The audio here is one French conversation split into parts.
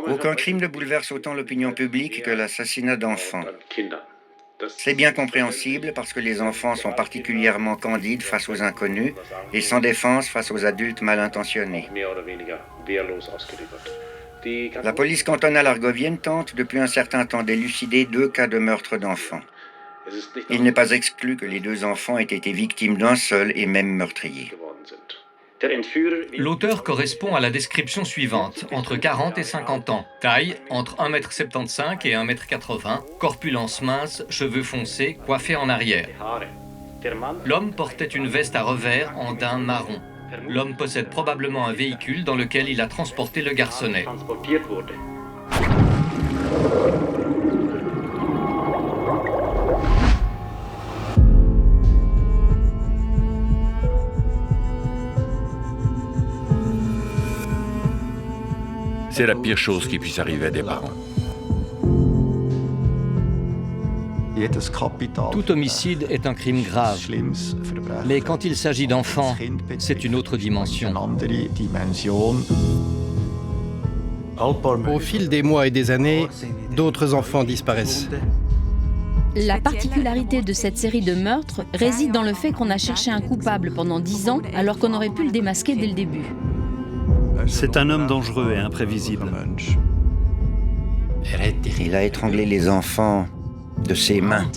Aucun crime ne bouleverse autant l'opinion publique que l'assassinat d'enfants. C'est bien compréhensible parce que les enfants sont particulièrement candides face aux inconnus et sans défense face aux adultes mal intentionnés. La police cantonale argovienne tente depuis un certain temps d'élucider 2 cas de meurtre d'enfants. Il n'est pas exclu que les 2 enfants aient été victimes d'un seul et même meurtrier. L'auteur correspond à la description suivante, entre 40 et 50 ans, taille entre 1,75 m et 1,80 m, corpulence mince, cheveux foncés, coiffés en arrière. L'homme portait une veste à revers en daim marron. L'homme possède probablement un véhicule dans lequel il a transporté le garçonnet. C'est la pire chose qui puisse arriver à des parents. Tout homicide est un crime grave. Mais quand il s'agit d'enfants, c'est une autre dimension. Au fil des mois et des années, d'autres enfants disparaissent. La particularité de cette série de meurtres réside dans le fait qu'on a cherché un coupable pendant 10 ans alors qu'on aurait pu le démasquer dès le début. C'est un homme dangereux et imprévisible. Il a étranglé les enfants de ses mains.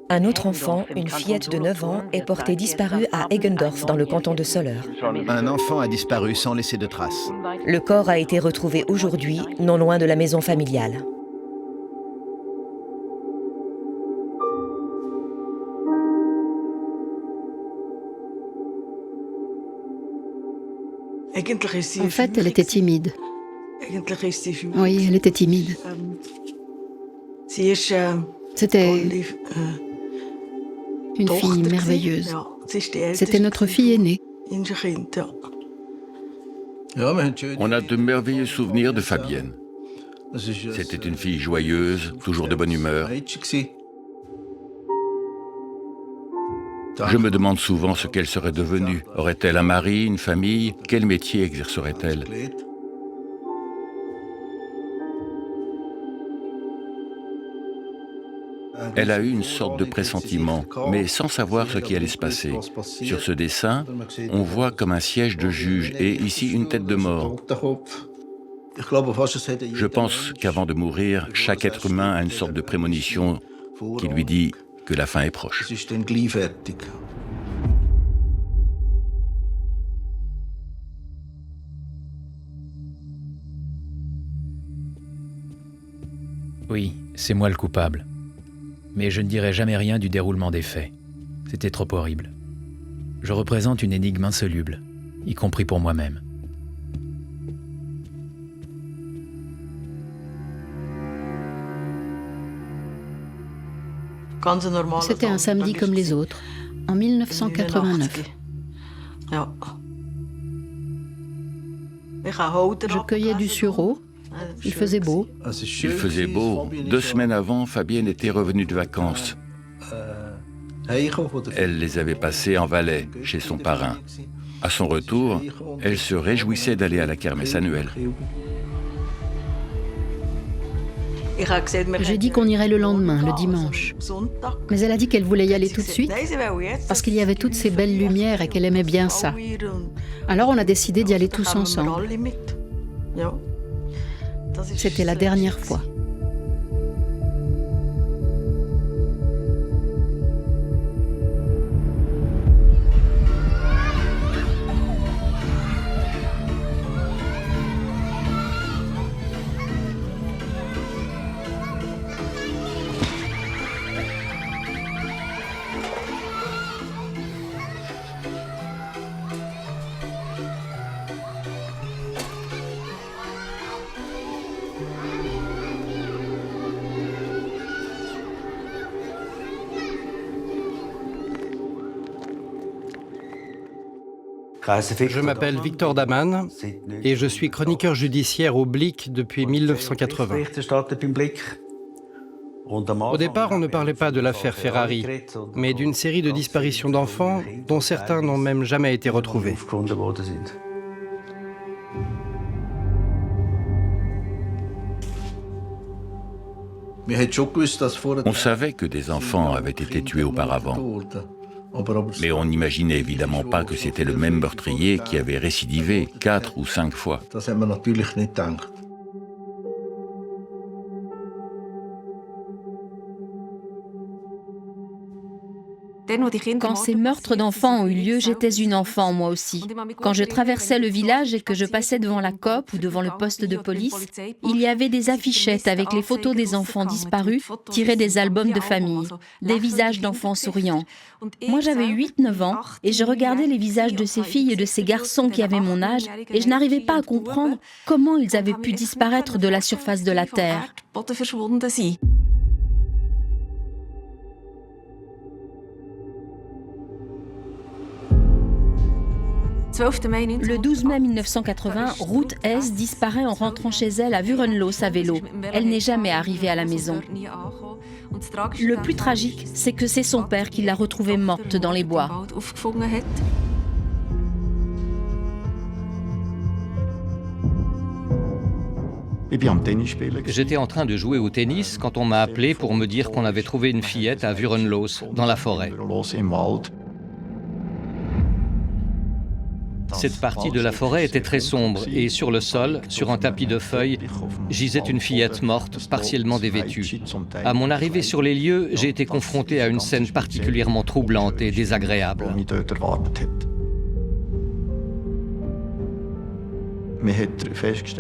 Un autre enfant, une fillette de 9 ans, est portée disparue à Eggendorf, dans le canton de Soller. Un enfant a disparu sans laisser de traces. Le corps a été retrouvé aujourd'hui, non loin de la maison familiale. En fait, elle était timide. Oui, elle était timide. C'était une fille merveilleuse. C'était notre fille aînée. On a de merveilleux souvenirs de Fabienne. C'était une fille joyeuse, toujours de bonne humeur. Je me demande souvent ce qu'elle serait devenue. Aurait-elle un mari, une famille? Quel métier exercerait-elle? Elle a eu une sorte de pressentiment, mais sans savoir ce qui allait se passer. Sur ce dessin, on voit comme un siège de juge et ici une tête de mort. Je pense qu'avant de mourir, chaque être humain a une sorte de prémonition qui lui dit que la fin est proche. Oui, c'est moi le coupable. Mais je ne dirai jamais rien du déroulement des faits. C'était trop horrible. Je représente une énigme insoluble, y compris pour moi-même. C'était un samedi comme les autres, en 1989. Je cueillais du sureau. Il faisait beau. Il faisait beau. 2 semaines avant, Fabienne était revenue de vacances. Elle les avait passées en Valais, chez son parrain. À son retour, elle se réjouissait d'aller à la kermesse annuelle. J'ai dit qu'on irait le lendemain, le dimanche. Mais elle a dit qu'elle voulait y aller tout de suite, parce qu'il y avait toutes ces belles lumières et qu'elle aimait bien ça. Alors on a décidé d'y aller tous ensemble. C'était la dernière fois. Je m'appelle Victor Daman et je suis chroniqueur judiciaire au Blick depuis 1980. Au départ, on ne parlait pas de l'affaire Ferrari, mais d'une série de disparitions d'enfants dont certains n'ont même jamais été retrouvés. On savait que des enfants avaient été tués auparavant, mais on n'imaginait évidemment pas que c'était le même meurtrier qui avait récidivé 4 ou 5 fois. Quand ces meurtres d'enfants ont eu lieu, j'étais une enfant, moi aussi. Quand je traversais le village et que je passais devant la COP ou devant le poste de police, il y avait des affichettes avec les photos des enfants disparus tirées des albums de famille, des visages d'enfants souriants. Moi, j'avais 8-9 ans et je regardais les visages de ces filles et de ces garçons qui avaient mon âge et je n'arrivais pas à comprendre comment ils avaient pu disparaître de la surface de la Terre. Le 12 mai 1980, Ruth S. disparaît en rentrant chez elle à Vurenloos à vélo. Elle n'est jamais arrivée à la maison. Le plus tragique, c'est que c'est son père qui l'a retrouvée morte dans les bois. J'étais en train de jouer au tennis quand on m'a appelé pour me dire qu'on avait trouvé une fillette à Vurenloos, dans la forêt. Cette partie de la forêt était très sombre et sur le sol, sur un tapis de feuilles, gisait une fillette morte, partiellement dévêtue. À mon arrivée sur les lieux, j'ai été confronté à une scène particulièrement troublante et désagréable.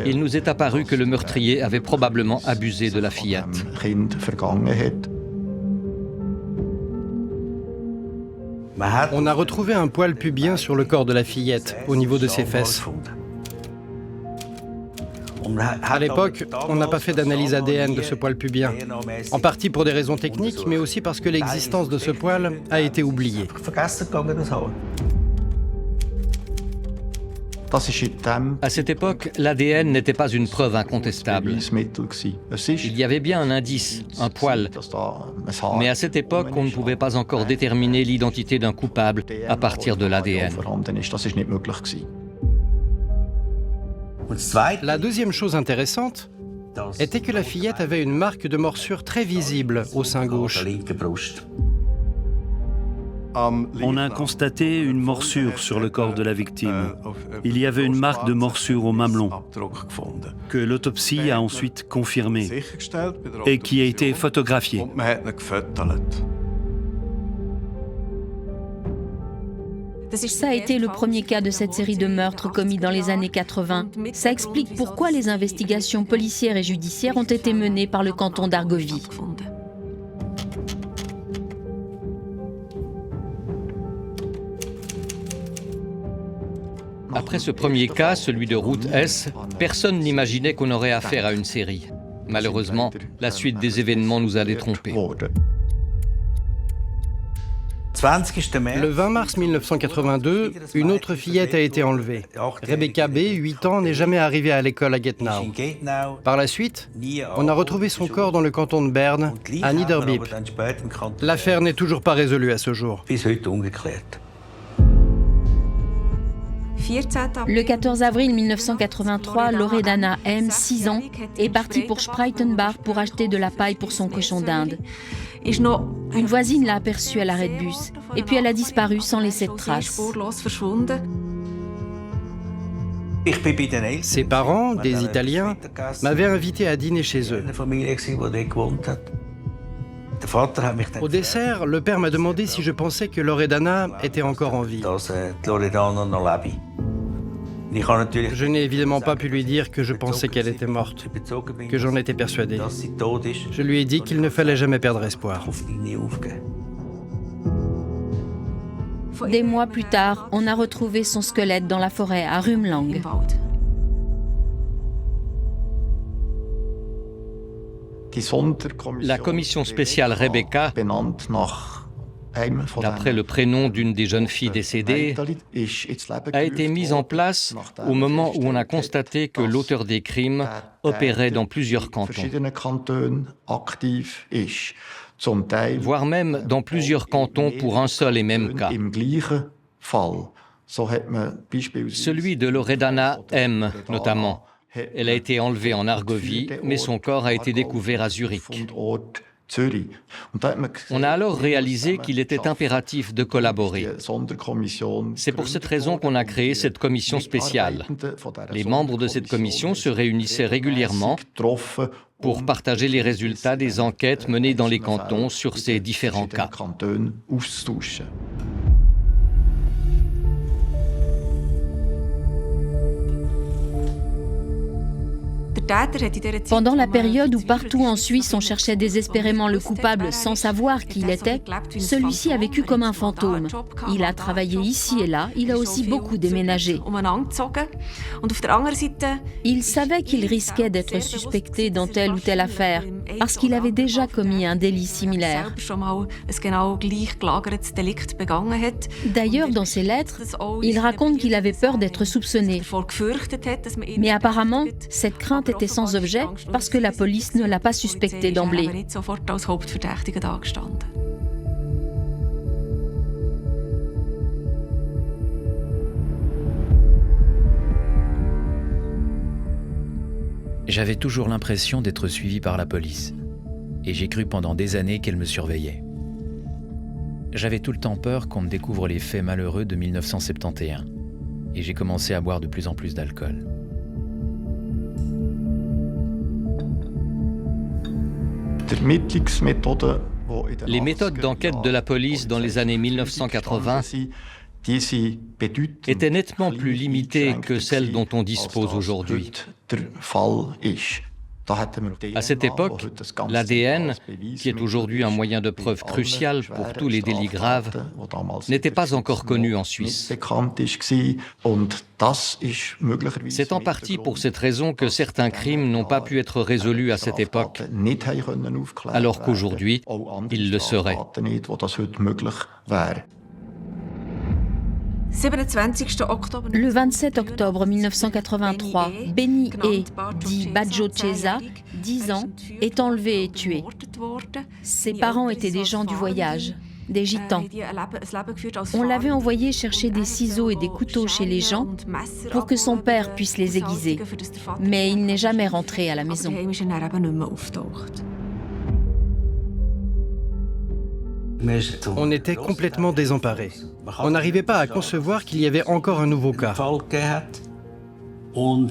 Il nous est apparu que le meurtrier avait probablement abusé de la fillette. On a retrouvé un poil pubien sur le corps de la fillette, au niveau de ses fesses. À l'époque, on n'a pas fait d'analyse ADN de ce poil pubien, en partie pour des raisons techniques, mais aussi parce que l'existence de ce poil a été oubliée. À cette époque, l'ADN n'était pas une preuve incontestable. Il y avait bien un indice, un poil. Mais à cette époque, on ne pouvait pas encore déterminer l'identité d'un coupable à partir de l'ADN. La deuxième chose intéressante était que la fillette avait une marque de morsure très visible au sein gauche. On a constaté une morsure sur le corps de la victime. Il y avait une marque de morsure au mamelon, que l'autopsie a ensuite confirmée et qui a été photographiée. Ça a été le premier cas de cette série de meurtres commis dans les années 80. Ça explique pourquoi les investigations policières et judiciaires ont été menées par le canton d'Argovie. Après ce premier cas, celui de Ruth S., personne n'imaginait qu'on aurait affaire à une série. Malheureusement, la suite des événements nous a détrompés. Le 20 mars 1982, une autre fillette a été enlevée. Rebecca B., 8 ans, n'est jamais arrivée à l'école à Getnau. Par la suite, on a retrouvé son corps dans le canton de Berne, à Niederbipp. L'affaire n'est toujours pas résolue à ce jour. Le 14 avril 1983, Loredana M., 6 ans, est partie pour Spreitenbach pour acheter de la paille pour son cochon d'Inde. Une voisine l'a aperçue à l'arrêt de bus, et puis elle a disparu sans laisser de traces. Ses parents, des Italiens, m'avaient invité à dîner chez eux. Au dessert, le père m'a demandé si je pensais que Loredana était encore en vie. Je n'ai évidemment pas pu lui dire que je pensais qu'elle était morte, que j'en étais persuadé. Je lui ai dit qu'il ne fallait jamais perdre espoir. Des mois plus tard, on a retrouvé son squelette dans la forêt à Rumlang. La commission spéciale Rebecca d'après le prénom d'une des jeunes filles décédées, a été mise en place au moment où on a constaté que l'auteur des crimes opérait dans plusieurs cantons, voire même dans plusieurs cantons pour un seul et même cas. Celui de Loredana M, notamment. Elle a été enlevée en Argovie, mais son corps a été découvert à Zurich. On a alors réalisé qu'il était impératif de collaborer. C'est pour cette raison qu'on a créé cette commission spéciale. Les membres de cette commission se réunissaient régulièrement pour partager les résultats des enquêtes menées dans les cantons sur ces différents cas. Pendant la période où partout en Suisse on cherchait désespérément le coupable sans savoir qui il était, celui-ci a vécu comme un fantôme. Il a travaillé ici et là, il a aussi beaucoup déménagé. Il savait qu'il risquait d'être suspecté dans telle ou telle affaire, parce qu'il avait déjà commis un délit similaire. D'ailleurs, dans ses lettres, il raconte qu'il avait peur d'être soupçonné. Mais apparemment, cette crainte était sans objet parce que la police ne l'a pas suspecté d'emblée. J'avais toujours l'impression d'être suivi par la police, et j'ai cru pendant des années qu'elle me surveillait. J'avais tout le temps peur qu'on me découvre les faits malheureux de 1971, et j'ai commencé à boire de plus en plus d'alcool. Les méthodes d'enquête de la police dans les années 1980 étaient nettement plus limitées que celles dont on dispose aujourd'hui. À cette époque, l'ADN, qui est aujourd'hui un moyen de preuve crucial pour tous les délits graves, n'était pas encore connu en Suisse. C'est en partie pour cette raison que certains crimes n'ont pas pu être résolus à cette époque, alors qu'aujourd'hui, ils le seraient. Le 27 octobre 1983, Benny E, dit Badjo Cheza, 10 ans, est enlevé et tué. Ses parents étaient des gens du voyage, des gitans. On l'avait envoyé chercher des ciseaux et des couteaux chez les gens pour que son père puisse les aiguiser. Mais il n'est jamais rentré à la maison. On était complètement désemparés. On n'arrivait pas à concevoir qu'il y avait encore un nouveau cas. On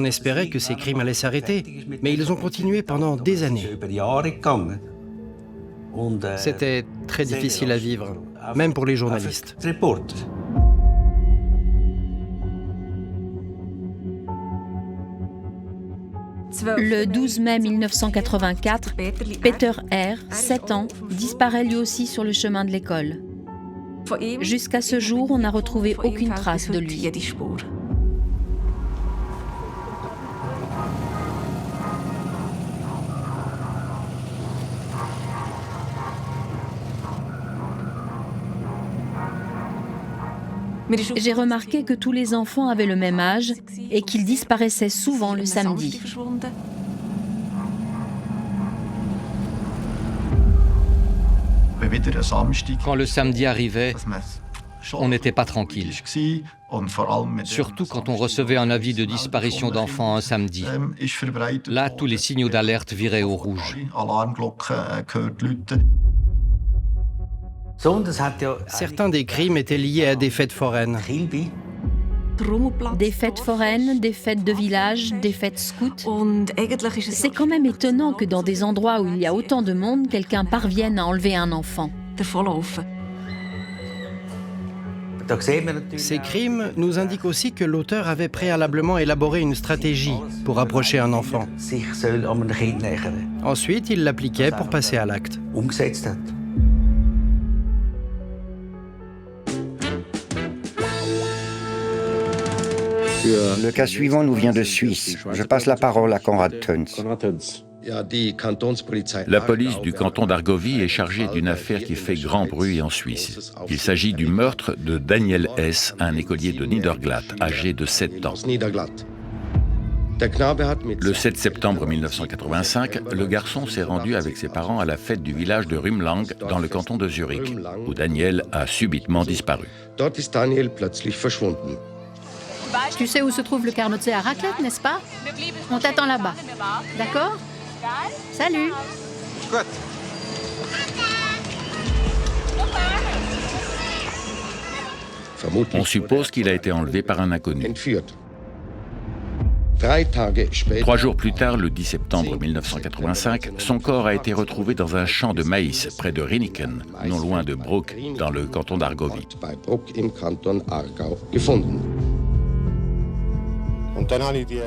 espérait que ces crimes allaient s'arrêter, mais ils ont continué pendant des années. C'était très difficile à vivre, même pour les journalistes. Le 12 mai 1984, Peter R., 7 ans, disparaît lui aussi sur le chemin de l'école. Jusqu'à ce jour, on n'a retrouvé aucune trace de lui. J'ai remarqué que tous les enfants avaient le même âge et qu'ils disparaissaient souvent le samedi. Quand le samedi arrivait, on n'était pas tranquille. Surtout quand on recevait un avis de disparition d'enfants un samedi. Là, tous les signaux d'alerte viraient au rouge. Certains des crimes étaient liés à des fêtes foraines. Des fêtes foraines, des fêtes de village, des fêtes scouts. C'est quand même étonnant que dans des endroits où il y a autant de monde, quelqu'un parvienne à enlever un enfant. Ces crimes nous indiquent aussi que l'auteur avait préalablement élaboré une stratégie pour approcher un enfant. Ensuite, il l'appliquait pour passer à l'acte. Le cas suivant nous vient de Suisse. Je passe la parole à Konrad Töns. La police du canton d'Argovie est chargée d'une affaire qui fait grand bruit en Suisse. Il s'agit du meurtre de Daniel S., un écolier de Niederglatt, âgé de 7 ans. Le 7 septembre 1985, le garçon s'est rendu avec ses parents à la fête du village de Rumlang, dans le canton de Zurich, où Daniel a subitement disparu. Tu sais où se trouve le Carnotzer à raclette, n'est-ce pas? On t'attend là-bas. D'accord? Salut! On suppose qu'il a été enlevé par un inconnu. 3 jours plus tard, le 10 septembre 1985, son corps a été retrouvé dans un champ de maïs près de Rinniken, non loin de Bruck, dans le canton d'Argovie.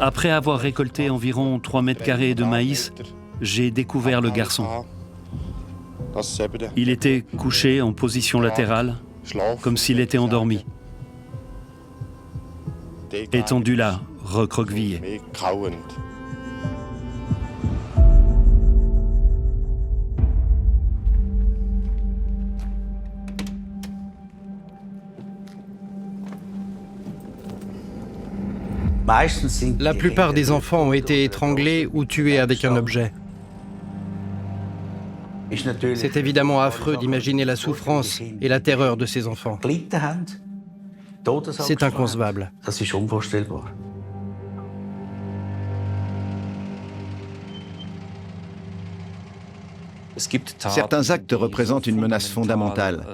Après avoir récolté environ 3 mètres carrés de maïs, j'ai découvert le garçon. Il était couché en position latérale, comme s'il était endormi. Étendu là, recroquevillé. La plupart des enfants ont été étranglés ou tués avec un objet. C'est évidemment affreux d'imaginer la souffrance et la terreur de ces enfants. C'est inconcevable. Certains actes représentent une menace fondamentale,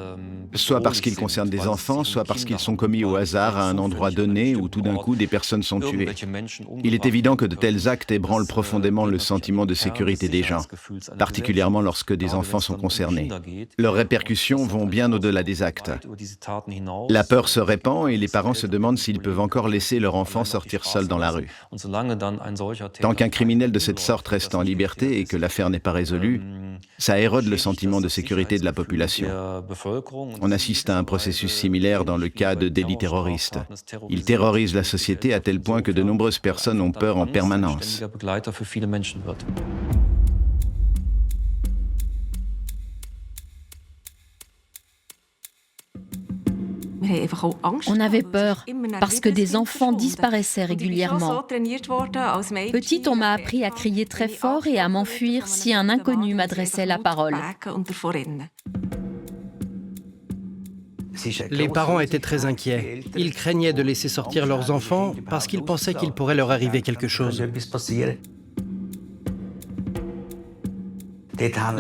soit parce qu'ils concernent des enfants, soit parce qu'ils sont commis au hasard à un endroit donné où tout d'un coup des personnes sont tuées. Il est évident que de tels actes ébranlent profondément le sentiment de sécurité des gens, particulièrement lorsque des enfants sont concernés. Leurs répercussions vont bien au-delà des actes. La peur se répand et les parents se demandent s'ils peuvent encore laisser leur enfant sortir seul dans la rue. Tant qu'un criminel de cette sorte reste en liberté et que l'affaire n'est pas résolue, ça érode le sentiment de sécurité de la population. On assiste à un processus similaire dans le cas de délits terroristes. Ils terrorisent la société à tel point que de nombreuses personnes ont peur en permanence. On avait peur parce que des enfants disparaissaient régulièrement. Petite, on m'a appris à crier très fort et à m'enfuir si un inconnu m'adressait la parole. Les parents étaient très inquiets. Ils craignaient de laisser sortir leurs enfants parce qu'ils pensaient qu'il pourrait leur arriver quelque chose.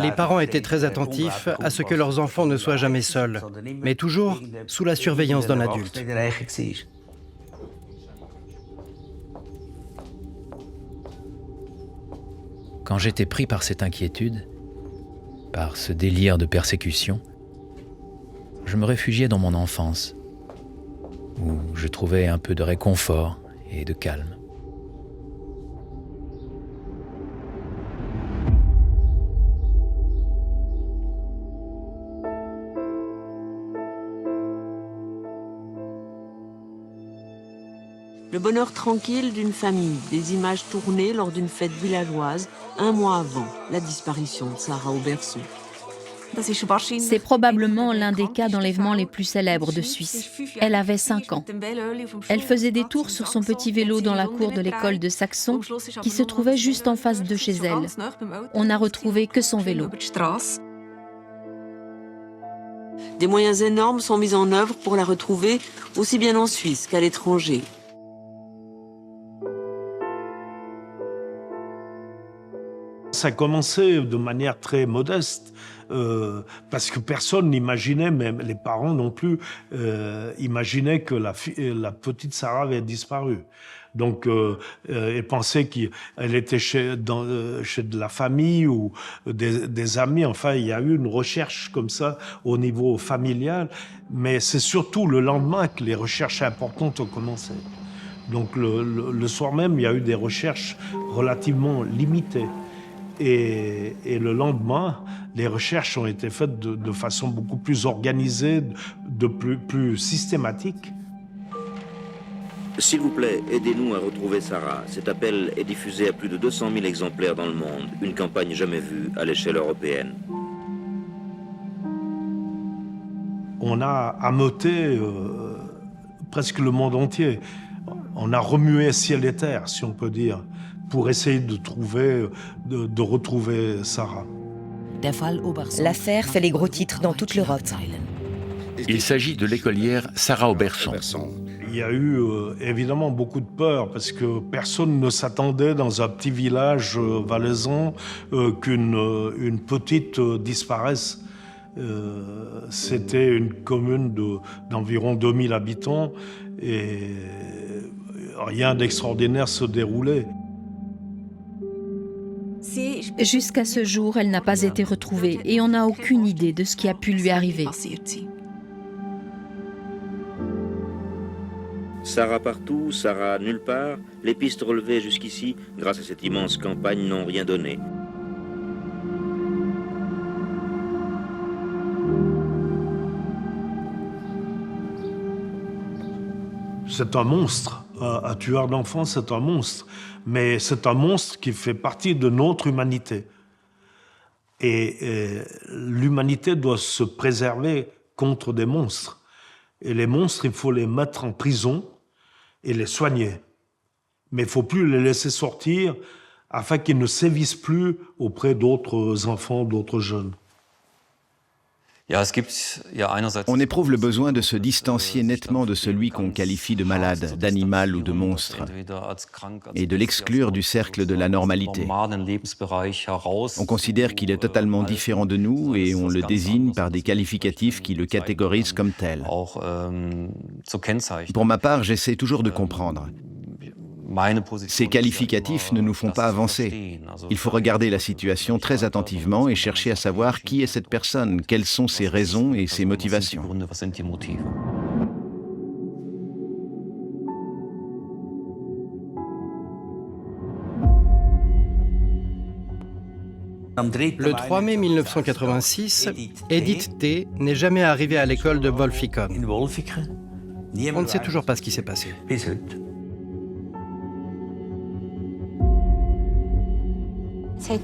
Les parents étaient très attentifs à ce que leurs enfants ne soient jamais seuls, mais toujours sous la surveillance d'un adulte. Quand j'étais pris par cette inquiétude, par ce délire de persécution, je me réfugiais dans mon enfance, où je trouvais un peu de réconfort et de calme. Le bonheur tranquille d'une famille, des images tournées lors d'une fête villageoise, un mois avant la disparition de Sarah au berceau. C'est probablement l'un des cas d'enlèvement les plus célèbres de Suisse. Elle avait 5 ans. Elle faisait des tours sur son petit vélo dans la cour de l'école de Saxon, qui se trouvait juste en face de chez elle. On n'a retrouvé que son vélo. Des moyens énormes sont mis en œuvre pour la retrouver, aussi bien en Suisse qu'à l'étranger. Ça a commencé de manière très modeste, parce que personne n'imaginait, même les parents non plus, imaginaient que la petite Sarah avait disparu. Donc, ils pensaient qu'elle était chez de la famille ou des amis. Enfin, il y a eu une recherche comme ça au niveau familial. Mais c'est surtout le lendemain que les recherches importantes ont commencé. Donc, le soir même, il y a eu des recherches relativement limitées. Et le lendemain, les recherches ont été faites de façon beaucoup plus organisée, plus systématique. S'il vous plaît, aidez-nous à retrouver Sarah. Cet appel est diffusé à plus de 200 000 exemplaires dans le monde. Une campagne jamais vue à l'échelle européenne. On a ameuté presque le monde entier. On a remué ciel et terre, si on peut dire, pour essayer de retrouver Sarah. L'affaire fait les gros titres dans toute l'Europe. Il s'agit de l'écolière Sarah Oberson. Il y a eu évidemment beaucoup de peur parce que personne ne s'attendait dans un petit village valaisan qu'une petite disparaisse. C'était une commune d'environ 2000 habitants et rien d'extraordinaire se déroulait. Jusqu'à ce jour, elle n'a pas été retrouvée et on n'a aucune idée de ce qui a pu lui arriver. Sarah partout, Sarah nulle part, les pistes relevées jusqu'ici, grâce à cette immense campagne, n'ont rien donné. C'est un monstre. Un tueur d'enfants, c'est un monstre. Mais c'est un monstre qui fait partie de notre humanité. Et l'humanité doit se préserver contre des monstres. Et les monstres, il faut les mettre en prison et les soigner. Mais il ne faut plus les laisser sortir afin qu'ils ne sévissent plus auprès d'autres enfants, d'autres jeunes. On éprouve le besoin de se distancier nettement de celui qu'on qualifie de malade, d'animal ou de monstre, et de l'exclure du cercle de la normalité. On considère qu'il est totalement différent de nous et on le désigne par des qualificatifs qui le catégorisent comme tel. Pour ma part, j'essaie toujours de comprendre. Ces qualificatifs ne nous font pas avancer. Il faut regarder la situation très attentivement et chercher à savoir qui est cette personne, quelles sont ses raisons et ses motivations. Le 3 mai 1986, Edith T. n'est jamais arrivée à l'école de Wolfikon. On ne sait toujours pas ce qui s'est passé.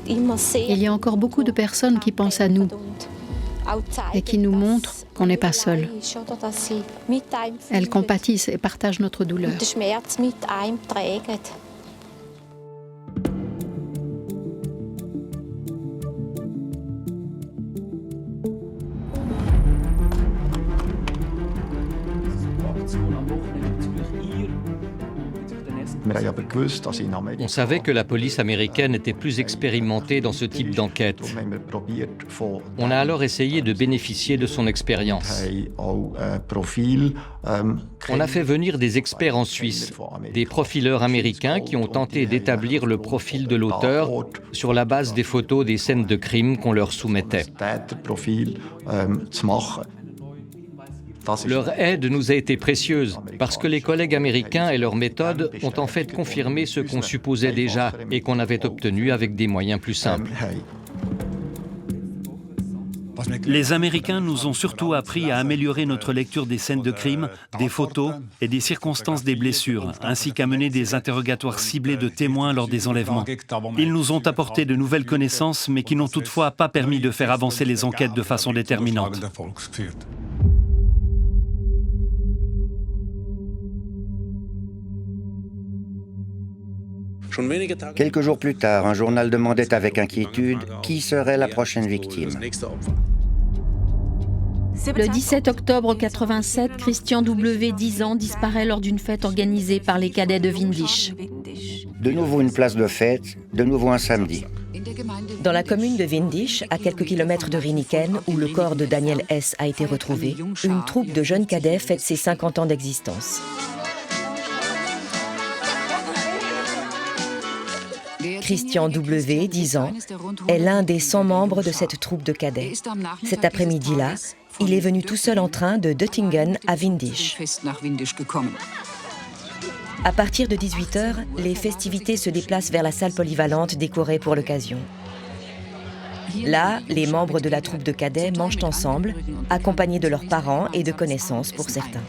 Il y a encore beaucoup de personnes qui pensent à nous et qui nous montrent qu'on n'est pas seul. Elles compatissent et partagent notre douleur. On savait que la police américaine était plus expérimentée dans ce type d'enquête. On a alors essayé de bénéficier de son expérience. On a fait venir des experts en Suisse, des profileurs américains qui ont tenté d'établir le profil de l'auteur sur la base des photos des scènes de crime qu'on leur soumettait. Leur aide nous a été précieuse parce que les collègues américains et leurs méthodes ont en fait confirmé ce qu'on supposait déjà et qu'on avait obtenu avec des moyens plus simples. Les Américains nous ont surtout appris à améliorer notre lecture des scènes de crime, des photos et des circonstances des blessures, ainsi qu'à mener des interrogatoires ciblés de témoins lors des enlèvements. Ils nous ont apporté de nouvelles connaissances, mais qui n'ont toutefois pas permis de faire avancer les enquêtes de façon déterminante. Quelques jours plus tard, un journal demandait avec inquiétude qui serait la prochaine victime. Le 17 octobre 87, Christian W., 10 ans, disparaît lors d'une fête organisée par les cadets de Windisch. De nouveau une place de fête, de nouveau un samedi. Dans la commune de Windisch, à quelques kilomètres de Riniken, où le corps de Daniel S. a été retrouvé, une troupe de jeunes cadets fête ses 50 ans d'existence. Christian W., 10 ans, est l'un des 100 membres de cette troupe de cadets. Cet après-midi-là, il est venu tout seul en train de Döttingen à Windisch. À partir de 18h, les festivités se déplacent vers la salle polyvalente décorée pour l'occasion. Là, les membres de la troupe de cadets mangent ensemble, accompagnés de leurs parents et de connaissances pour certains.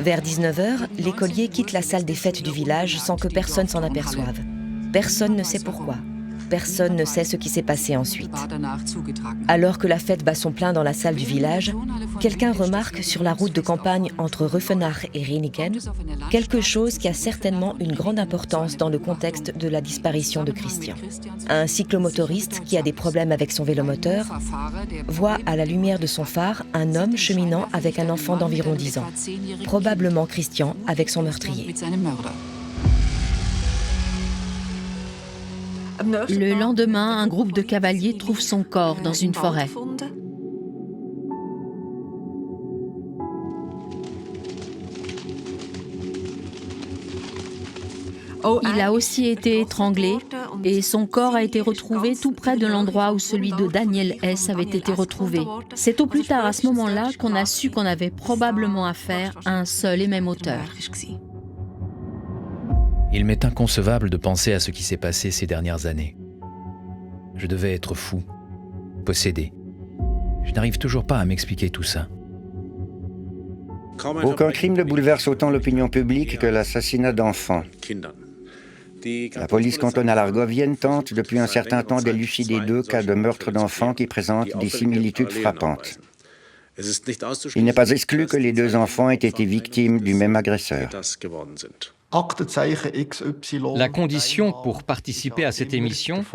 Vers 19h, l'écolier quitte la salle des fêtes du village sans que personne s'en aperçoive. Personne ne sait pourquoi. Personne ne sait ce qui s'est passé ensuite. Alors que la fête bat son plein dans la salle du village, quelqu'un remarque sur la route de campagne entre Rüffenach et Rheniken quelque chose qui a certainement une grande importance dans le contexte de la disparition de Christian. Un cyclomotoriste qui a des problèmes avec son vélomoteur voit à la lumière de son phare un homme cheminant avec un enfant d'environ 10 ans, probablement Christian avec son meurtrier. Le lendemain, un groupe de cavaliers trouve son corps dans une forêt. Il a aussi été étranglé et son corps a été retrouvé tout près de l'endroit où celui de Daniel S. avait été retrouvé. C'est au plus tard à ce moment-là qu'on a su qu'on avait probablement affaire à un seul et même auteur. Il m'est inconcevable de penser à ce qui s'est passé ces dernières années. Je devais être fou, possédé. Je n'arrive toujours pas à m'expliquer tout ça. Aucun crime ne bouleverse autant l'opinion publique que l'assassinat d'enfants. La police cantonale argovienne tente depuis un certain temps d'élucider 2 cas de meurtre d'enfants qui présentent des similitudes frappantes. Il n'est pas exclu que les 2 enfants aient été victimes du même agresseur. La condition pour participer à cette émission,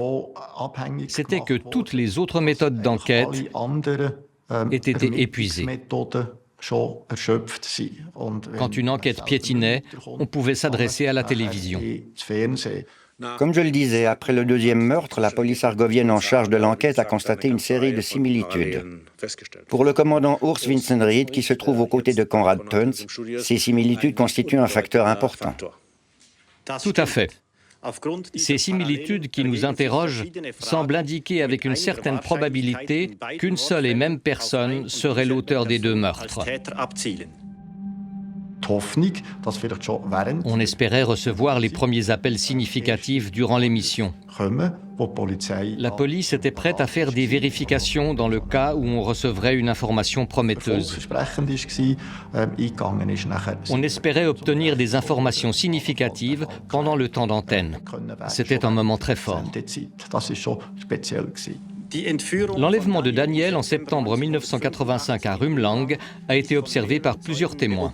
c'était que toutes les autres méthodes d'enquête aient été épuisées. Quand une enquête piétinait, on pouvait s'adresser à la télévision. Comme je le disais, après le 2e meurtre, la police argovienne en charge de l'enquête a constaté une série de similitudes. Pour le commandant Urs Vincenried, qui se trouve aux côtés de Konrad Töns, ces similitudes constituent un facteur important. Tout à fait. Ces similitudes qui nous interrogent semblent indiquer avec une certaine probabilité qu'une seule et même personne serait l'auteur des 2 meurtres. On espérait recevoir les premiers appels significatifs durant l'émission. La police était prête à faire des vérifications dans le cas où on recevrait une information prometteuse. On espérait obtenir des informations significatives pendant le temps d'antenne. C'était un moment très fort. L'enlèvement de Daniel en septembre 1985 à Rumlang a été observé par plusieurs témoins.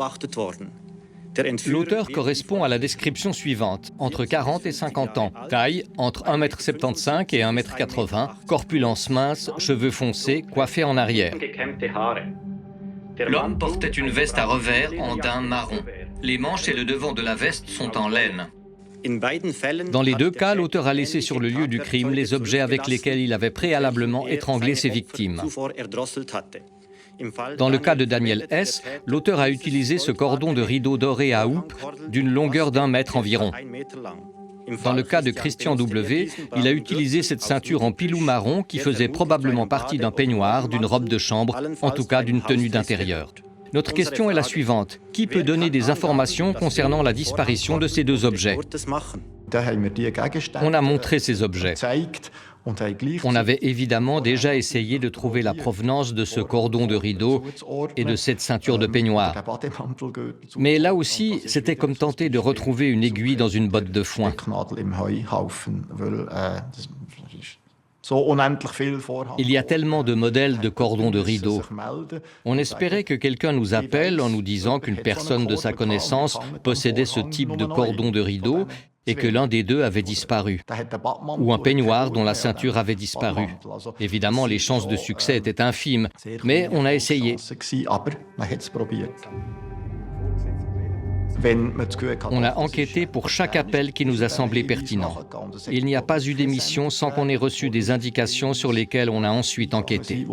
L'auteur correspond à la description suivante, entre 40 et 50 ans, taille entre 1,75 m et 1,80 m, corpulence mince, cheveux foncés, coiffés en arrière. L'homme portait une veste à revers en daim marron. Les manches et le devant de la veste sont en laine. Dans les 2 cas, l'auteur a laissé sur le lieu du crime les objets avec lesquels il avait préalablement étranglé ses victimes. Dans le cas de Daniel S., l'auteur a utilisé ce cordon de rideau doré à houppe d'une longueur d'1 mètre environ. Dans le cas de Christian W., il a utilisé cette ceinture en pilou marron qui faisait probablement partie d'un peignoir, d'une robe de chambre, en tout cas d'une tenue d'intérieur. Notre question est la suivante. Qui peut donner des informations concernant la disparition de ces 2 objets? On a montré ces objets. On avait évidemment déjà essayé de trouver la provenance de ce cordon de rideau et de cette ceinture de peignoir. Mais là aussi, c'était comme tenter de retrouver une aiguille dans une botte de foin. Il y a tellement de modèles de cordons de rideau. On espérait que quelqu'un nous appelle en nous disant qu'une personne de sa connaissance possédait ce type de cordon de rideau et que l'un des 2 avait disparu, ou un peignoir dont la ceinture avait disparu. Évidemment, les chances de succès étaient infimes, mais on a essayé. On a enquêté pour chaque appel qui nous a semblé pertinent. Il n'y a pas eu d'émission sans qu'on ait reçu des indications sur lesquelles on a ensuite enquêté.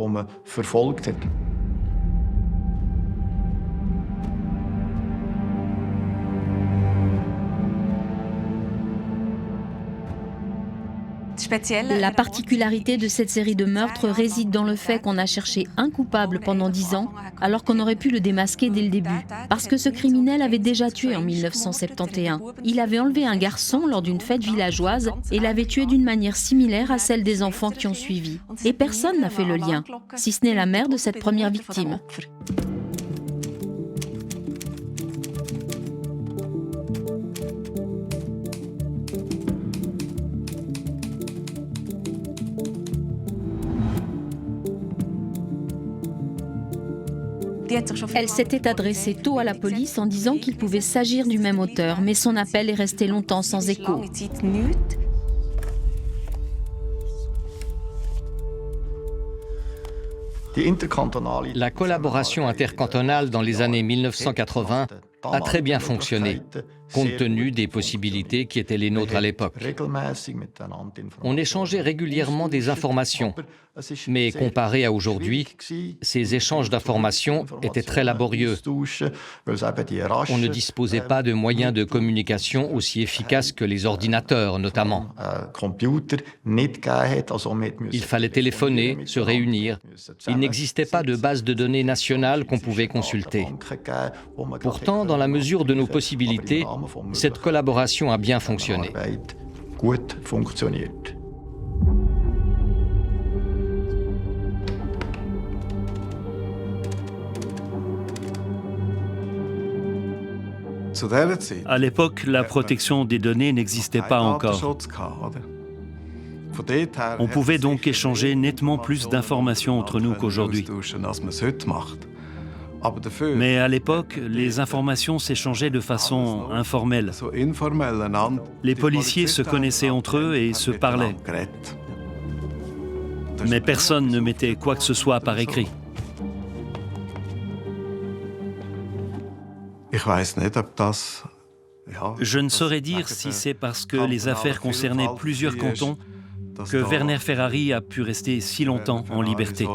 La particularité de cette série de meurtres réside dans le fait qu'on a cherché un coupable pendant 10 ans, alors qu'on aurait pu le démasquer dès le début. Parce que ce criminel avait déjà tué en 1971. Il avait enlevé un garçon lors d'une fête villageoise et l'avait tué d'une manière similaire à celle des enfants qui ont suivi. Et personne n'a fait le lien, si ce n'est la mère de cette première victime. Elle s'était adressée tôt à la police en disant qu'il pouvait s'agir du même auteur, mais son appel est resté longtemps sans écho. La collaboration intercantonale dans les années 1980 a très bien fonctionné, compte tenu des possibilités qui étaient les nôtres à l'époque. On échangeait régulièrement des informations, mais comparé à aujourd'hui, ces échanges d'informations étaient très laborieux. On ne disposait pas de moyens de communication aussi efficaces que les ordinateurs, notamment. Il fallait téléphoner, se réunir. Il n'existait pas de base de données nationale qu'on pouvait consulter. Pourtant, dans la mesure de nos possibilités, cette collaboration a bien fonctionné. À l'époque, la protection des données n'existait pas encore. On pouvait donc échanger nettement plus d'informations entre nous qu'aujourd'hui. Mais à l'époque, les informations s'échangeaient de façon informelle. Les policiers se connaissaient entre eux et se parlaient. Mais personne ne mettait quoi que ce soit par écrit. Je ne saurais dire si c'est parce que les affaires concernaient plusieurs cantons que Werner Ferrari a pu rester si longtemps en liberté.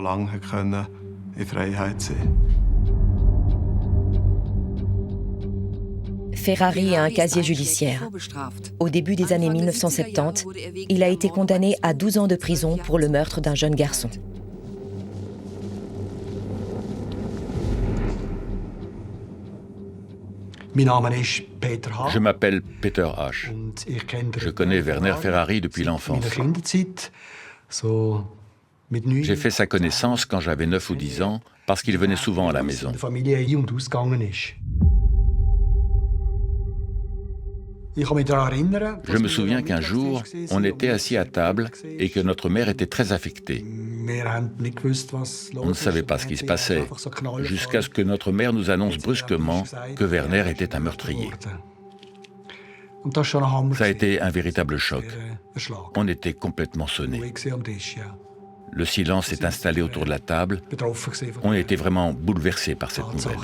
Ferrari a un casier judiciaire. Au début des années 1970, il a été condamné à 12 ans de prison pour le meurtre d'un jeune garçon. Je m'appelle Peter Hasch. Je connais Werner Ferrari depuis l'enfance. J'ai fait sa connaissance quand j'avais 9 ou 10 ans parce qu'il venait souvent à la maison. Je me souviens qu'un jour, on était assis à table et que notre mère était très affectée. On ne savait pas ce qui se passait, jusqu'à ce que notre mère nous annonce brusquement que Werner était un meurtrier. Ça a été un véritable choc. On était complètement sonnés. Le silence s'est installé autour de la table. On était vraiment bouleversés par cette nouvelle.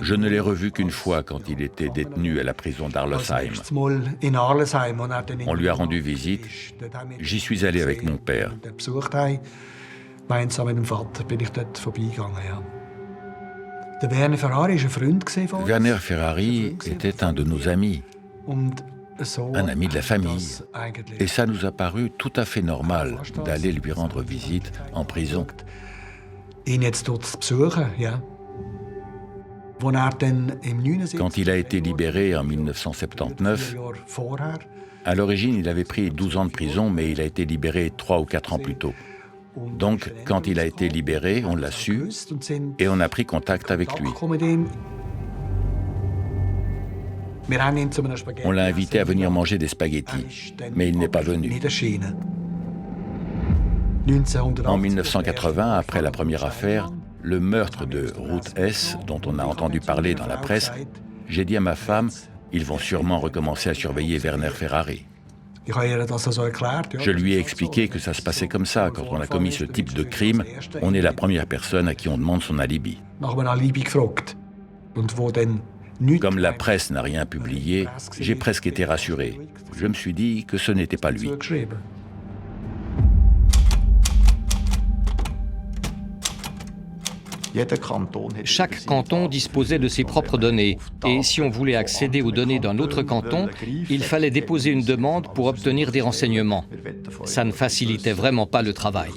Je ne l'ai revu qu'une fois quand il était détenu à la prison d'Arlesheim. On lui a rendu visite. J'y suis allé avec mon père. Werner Ferrari était un de nos amis, un ami de la famille. Et ça nous a paru tout à fait normal d'aller lui rendre visite en prison. Quand il a été libéré en 1979, à l'origine, il avait pris 12 ans de prison, mais il a été libéré 3 ou 4 ans plus tôt. Donc, quand il a été libéré, on l'a su et on a pris contact avec lui. On l'a invité à venir manger des spaghettis, mais il n'est pas venu. En 1980, après la première affaire, le meurtre de Ruth S., dont on a entendu parler dans la presse, j'ai dit à ma femme, ils vont sûrement recommencer à surveiller Werner Ferrari. Je lui ai expliqué que ça se passait comme ça. Quand on a commis ce type de crime, on est la première personne à qui on demande son alibi. Comme la presse n'a rien publié, j'ai presque été rassuré. Je me suis dit que ce n'était pas lui. Chaque canton disposait de ses propres données, et si on voulait accéder aux données d'un autre canton, il fallait déposer une demande pour obtenir des renseignements. Ça ne facilitait vraiment pas le travail.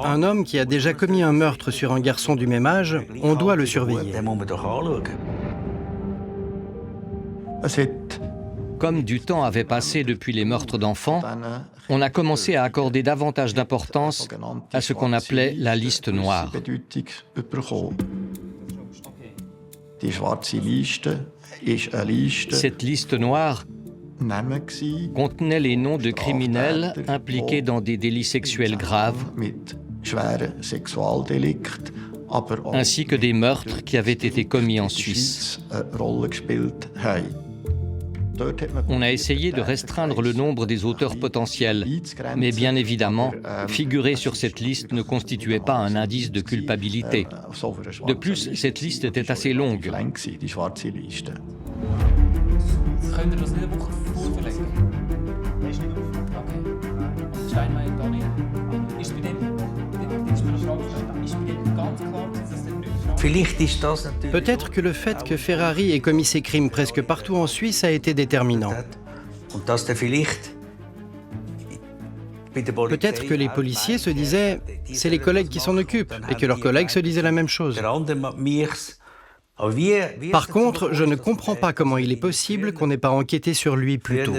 Un homme qui a déjà commis un meurtre sur un garçon du même âge, on doit le surveiller. Comme du temps avait passé depuis les meurtres d'enfants, on a commencé à accorder davantage d'importance à ce qu'on appelait la liste noire. Cette liste noire contenait les noms de criminels impliqués dans des délits sexuels graves, ainsi que des meurtres qui avaient été commis en Suisse. On a essayé de restreindre le nombre des auteurs potentiels, mais bien évidemment, figurer sur cette liste ne constituait pas un indice de culpabilité. De plus, cette liste était assez longue. Peut-être que le fait que Ferrari ait commis ses crimes presque partout en Suisse a été déterminant. Peut-être que les policiers se disaient « c'est les collègues qui s'en occupent » et que leurs collègues se disaient la même chose. Par contre, je ne comprends pas comment il est possible qu'on n'ait pas enquêté sur lui plus tôt.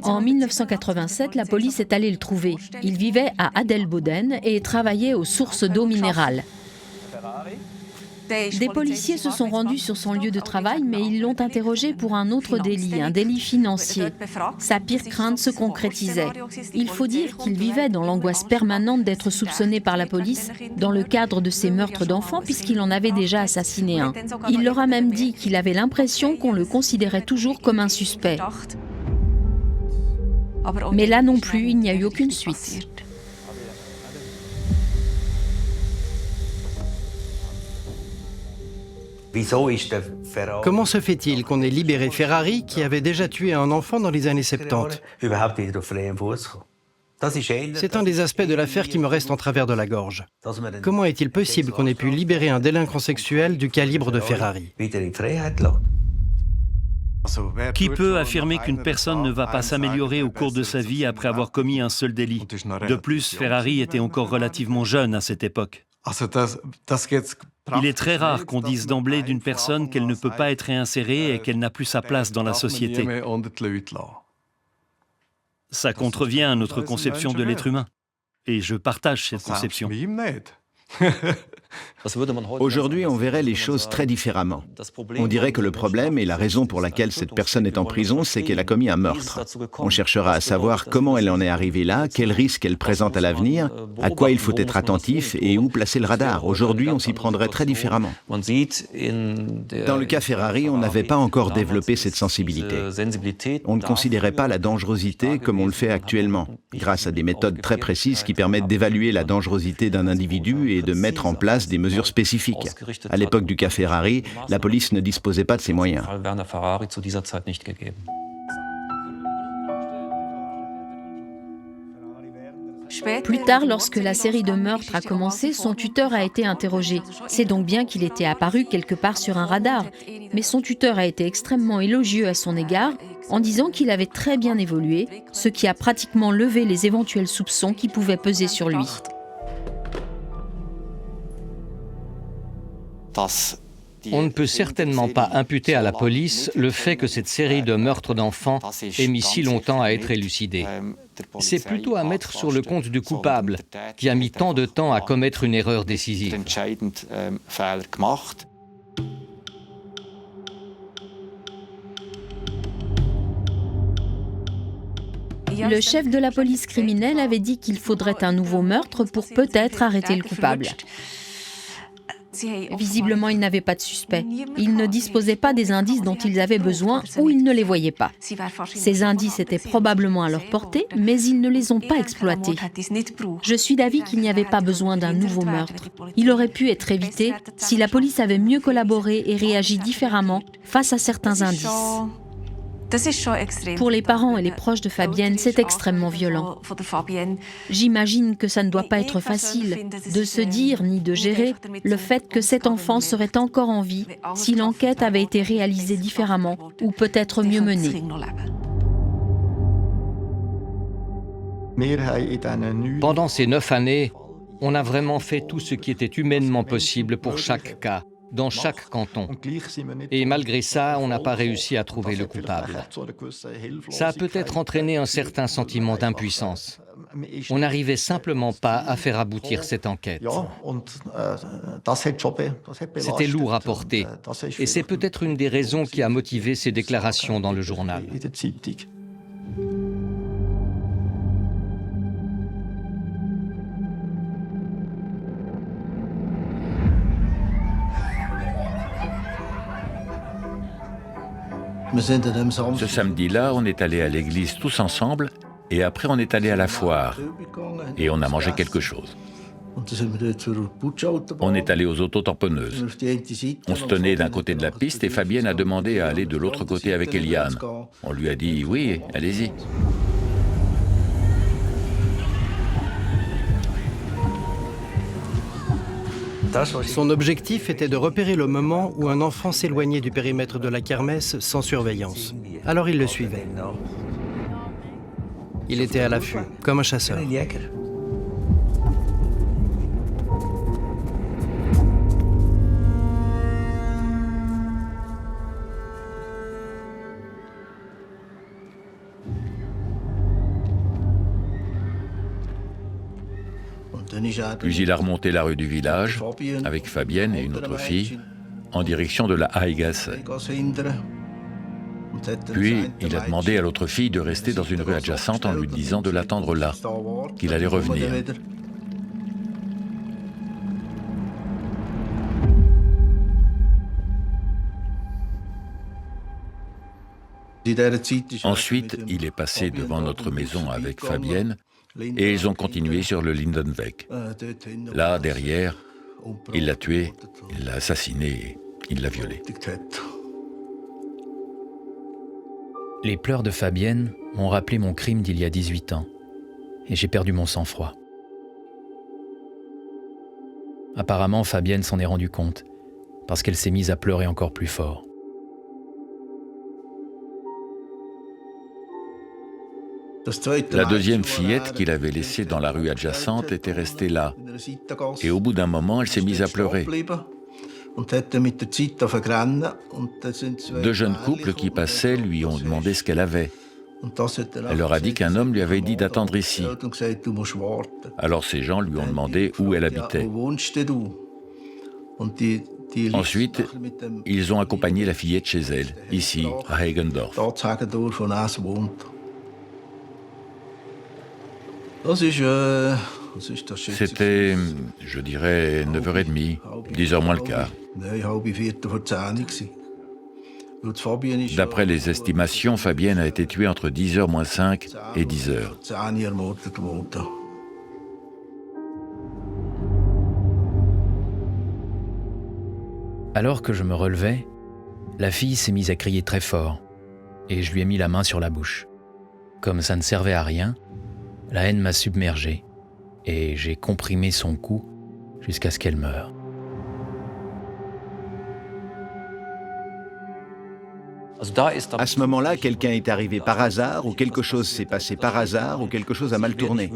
En 1987, la police est allée le trouver. Il vivait à Adelboden et travaillait aux sources d'eau minérale. Des policiers se sont rendus sur son lieu de travail, mais ils l'ont interrogé pour un autre délit, un délit financier. Sa pire crainte se concrétisait. Il faut dire qu'il vivait dans l'angoisse permanente d'être soupçonné par la police dans le cadre de ses meurtres d'enfants, puisqu'il en avait déjà assassiné un. Il leur a même dit qu'il avait l'impression qu'on le considérait toujours comme un suspect. Mais là non plus, il n'y a eu aucune suite. Comment se fait-il qu'on ait libéré Ferrari qui avait déjà tué un enfant dans les années 70 ? C'est un des aspects de l'affaire qui me reste en travers de la gorge. Comment est-il possible qu'on ait pu libérer un délinquant sexuel du calibre de Ferrari ? Qui peut affirmer qu'une personne ne va pas s'améliorer au cours de sa vie après avoir commis un seul délit ? De plus, Ferrari était encore relativement jeune à cette époque. Il est très rare qu'on dise d'emblée d'une personne qu'elle ne peut pas être réinsérée et qu'elle n'a plus sa place dans la société. Ça contrevient à notre conception de l'être humain. Et je partage cette conception. Aujourd'hui, on verrait les choses très différemment. On dirait que le problème et la raison pour laquelle cette personne est en prison, c'est qu'elle a commis un meurtre. On cherchera à savoir comment elle en est arrivée là, quels risques elle présente à l'avenir, à quoi il faut être attentif et où placer le radar. Aujourd'hui, on s'y prendrait très différemment. Dans le cas Ferrari, on n'avait pas encore développé cette sensibilité. On ne considérait pas la dangerosité comme on le fait actuellement, grâce à des méthodes très précises qui permettent d'évaluer la dangerosité d'un individu et de mettre en place des mesures spécifiques. À l'époque du cas Ferrari, la police ne disposait pas de ces moyens. Plus tard, lorsque la série de meurtres a commencé, son tuteur a été interrogé. C'est donc bien qu'il était apparu quelque part sur un radar. Mais son tuteur a été extrêmement élogieux à son égard, en disant qu'il avait très bien évolué, ce qui a pratiquement levé les éventuels soupçons qui pouvaient peser sur lui. On ne peut certainement pas imputer à la police le fait que cette série de meurtres d'enfants ait mis si longtemps à être élucidée. C'est plutôt à mettre sur le compte du coupable, qui a mis tant de temps à commettre une erreur décisive. Le chef de la police criminelle avait dit qu'il faudrait un nouveau meurtre pour peut-être arrêter le coupable. Visiblement, ils n'avaient pas de suspect. Ils ne disposaient pas des indices dont ils avaient besoin ou ils ne les voyaient pas. Ces indices étaient probablement à leur portée, mais ils ne les ont pas exploités. Je suis d'avis qu'il n'y avait pas besoin d'un nouveau meurtre. Il aurait pu être évité si la police avait mieux collaboré et réagi différemment face à certains indices. Pour les parents et les proches de Fabienne, c'est extrêmement violent. J'imagine que ça ne doit pas être facile de se dire ni de gérer le fait que cet enfant serait encore en vie si l'enquête avait été réalisée différemment ou peut-être mieux menée. Pendant ces 9 années, on a vraiment fait tout ce qui était humainement possible pour chaque cas. dans chaque canton. Et malgré ça, on n'a pas réussi à trouver le coupable. Ça a peut-être entraîné un certain sentiment d'impuissance. On n'arrivait simplement pas à faire aboutir cette enquête. C'était lourd à porter, et c'est peut-être une des raisons qui a motivé ces déclarations dans le journal. Ce samedi-là, on est allé à l'église tous ensemble, et après on est allé à la foire, et on a mangé quelque chose. On est allé aux autotamponneuses. On se tenait d'un côté de la piste et Fabienne a demandé à aller de l'autre côté avec Eliane. On lui a dit « oui, allez-y ». Son objectif était de repérer le moment où un enfant s'éloignait du périmètre de la kermesse sans surveillance. Alors il le suivait. Il était à l'affût, comme un chasseur. Puis il a remonté la rue du village, avec Fabienne et une autre fille, en direction de la Haïgasse. Puis il a demandé à l'autre fille de rester dans une rue adjacente en lui disant de l'attendre là, qu'il allait revenir. Ensuite, il est passé devant notre maison avec Fabienne et ils ont continué sur le Lindenweg. Là, derrière, il l'a tué, il l'a assassiné et il l'a violé. Les pleurs de Fabienne m'ont rappelé mon crime d'il y a 18 ans et j'ai perdu mon sang-froid. Apparemment, Fabienne s'en est rendue compte parce qu'elle s'est mise à pleurer encore plus fort. La deuxième fillette qu'il avait laissée dans la rue adjacente était restée là. Et au bout d'un moment, elle s'est mise à pleurer. Deux jeunes couples qui passaient lui ont demandé ce qu'elle avait. Elle leur a dit qu'un homme lui avait dit d'attendre ici. Alors ces gens lui ont demandé où elle habitait. Ensuite, ils ont accompagné la fillette chez elle, ici, à Hegendorf. C'était, je dirais, 9h30, 10h moins le quart. D'après les estimations, Fabienne a été tuée entre 10h moins 5 et 10h. Alors que je me relevais, la fille s'est mise à crier très fort et je lui ai mis la main sur la bouche. Comme ça ne servait à rien, la haine m'a submergé et j'ai comprimé son cou jusqu'à ce qu'elle meure. À ce moment-là, quelqu'un est arrivé par hasard, ou quelque chose s'est passé par hasard, ou quelque chose a mal tourné.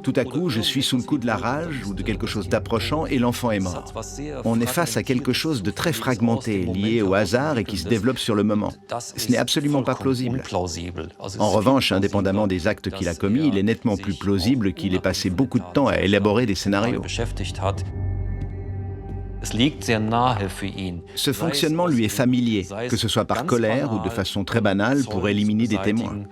Tout à coup, je suis sous le coup de la rage ou de quelque chose d'approchant et l'enfant est mort. On est face à quelque chose de très fragmenté, lié au hasard et qui se développe sur le moment. Ce n'est absolument pas plausible. En revanche, indépendamment des actes qu'il a commis, il est nettement plus plausible qu'il ait passé beaucoup de temps à élaborer des scénarios. Ce fonctionnement lui est familier, que ce soit par colère ou de façon très banale pour éliminer des témoins.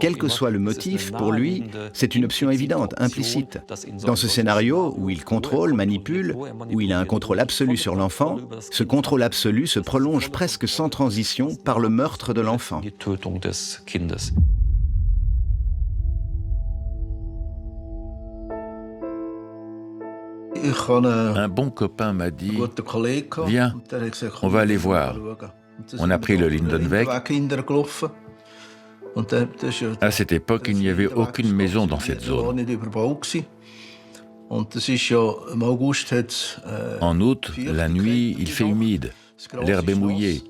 Quel que soit le motif, pour lui, c'est une option évidente, implicite. Dans ce scénario, où il contrôle, manipule, où il a un contrôle absolu sur l'enfant, ce contrôle absolu se prolonge presque sans transition par le meurtre de l'enfant. Un bon copain m'a dit « Viens, on va aller voir ». On a pris le Lindenweg. À cette époque, il n'y avait aucune maison dans cette zone. En août, la nuit, il fait humide, l'herbe est mouillée.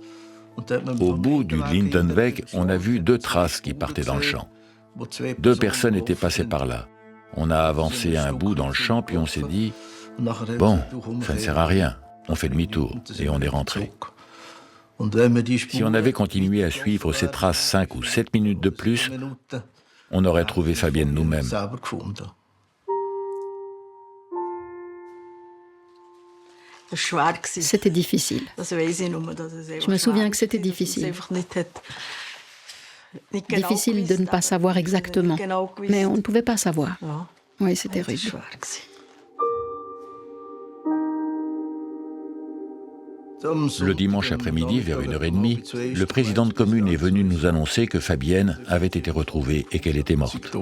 Au bout du Lindenweg, on a vu 2 traces qui partaient dans le champ. 2 personnes étaient passées par là. On a avancé un bout dans le champ, puis on s'est dit « Bon, ça ne sert à rien, on fait demi-tour et on est rentré. Si on avait continué à suivre ces traces 5 ou 7 minutes de plus, on aurait trouvé Fabienne nous-mêmes. C'était difficile. Je me souviens que c'était difficile. Difficile de ne pas savoir exactement. Mais on ne pouvait pas savoir. Oui, c'était rude. Le dimanche après-midi, vers 1h30, le président de commune est venu nous annoncer que Fabienne avait été retrouvée et qu'elle était morte.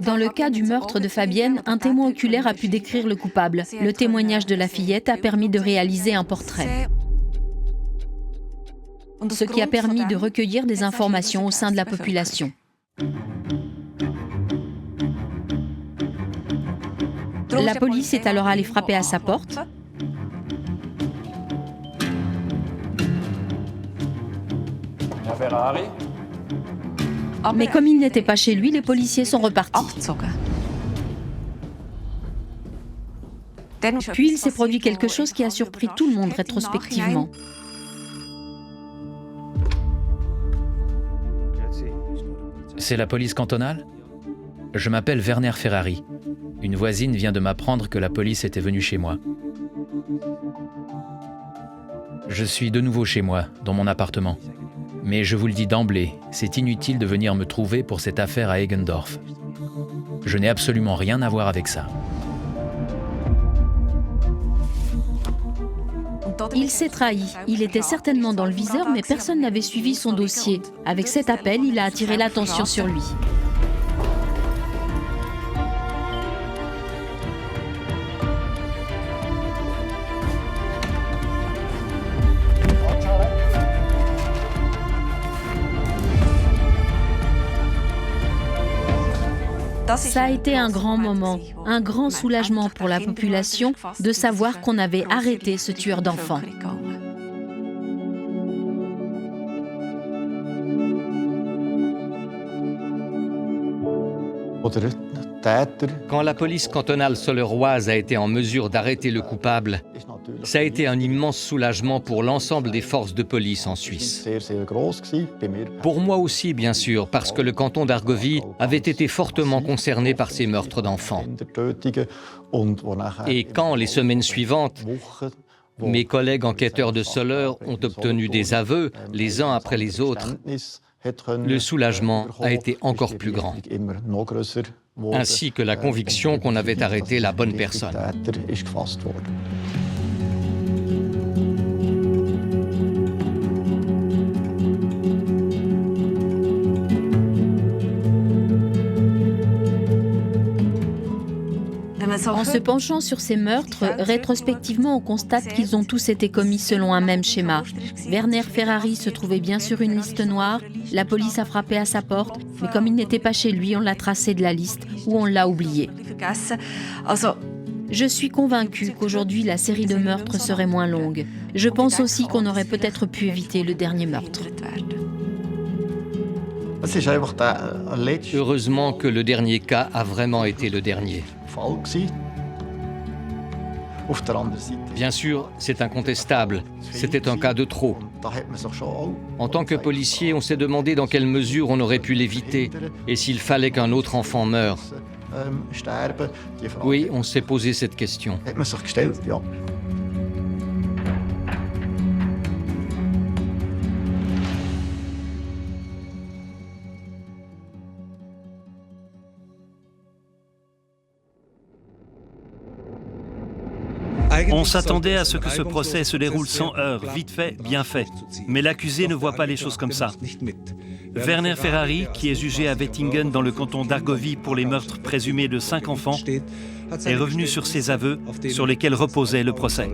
Dans le cas du meurtre de Fabienne, un témoin oculaire a pu décrire le coupable. Le témoignage de la fillette a permis de réaliser un portrait. Ce qui a permis de recueillir des informations au sein de la population. La police est alors allée frapper à sa porte. Mais comme il n'était pas chez lui, les policiers sont repartis. Puis il s'est produit quelque chose qui a surpris tout le monde rétrospectivement. C'est la police cantonale ? Je m'appelle Werner Ferrari. Une voisine vient de m'apprendre que la police était venue chez moi. Je suis de nouveau chez moi, dans mon appartement. Mais je vous le dis d'emblée, c'est inutile de venir me trouver pour cette affaire à Eggendorf. Je n'ai absolument rien à voir avec ça. Il s'est trahi. Il était certainement dans le viseur, mais personne n'avait suivi son dossier. Avec cet appel, il a attiré l'attention sur lui. Ça a été un grand moment, un grand soulagement pour la population de savoir qu'on avait arrêté ce tueur d'enfants. Quand la police cantonale soleroise a été en mesure d'arrêter le coupable, ça a été un immense soulagement pour l'ensemble des forces de police en Suisse. Pour moi aussi, bien sûr, parce que le canton d'Argovie avait été fortement concerné par ces meurtres d'enfants. Et quand, les semaines suivantes, mes collègues enquêteurs de Soleure ont obtenu des aveux, les uns après les autres, le soulagement a été encore plus grand, ainsi que la conviction qu'on avait arrêté la bonne personne. En se penchant sur ces meurtres, rétrospectivement, on constate qu'ils ont tous été commis selon un même schéma. Werner Ferrari se trouvait bien sur une liste noire, la police a frappé à sa porte, mais comme il n'était pas chez lui, on l'a tracé de la liste ou on l'a oublié. Je suis convaincue qu'aujourd'hui, la série de meurtres serait moins longue. Je pense aussi qu'on aurait peut-être pu éviter le dernier meurtre. Heureusement que le dernier cas a vraiment été le dernier. Bien sûr, c'est incontestable. C'était un cas de trop. En tant que policier, on s'est demandé dans quelle mesure on aurait pu l'éviter et s'il fallait qu'un autre enfant meure. Oui, on s'est posé cette question. On s'attendait à ce que ce procès se déroule sans heurts, vite fait, bien fait. Mais l'accusé ne voit pas les choses comme ça. Werner Ferrari, qui est jugé à Wettingen dans le canton d'Argovie pour les meurtres présumés de 5 enfants, est revenu sur ses aveux sur lesquels reposait le procès.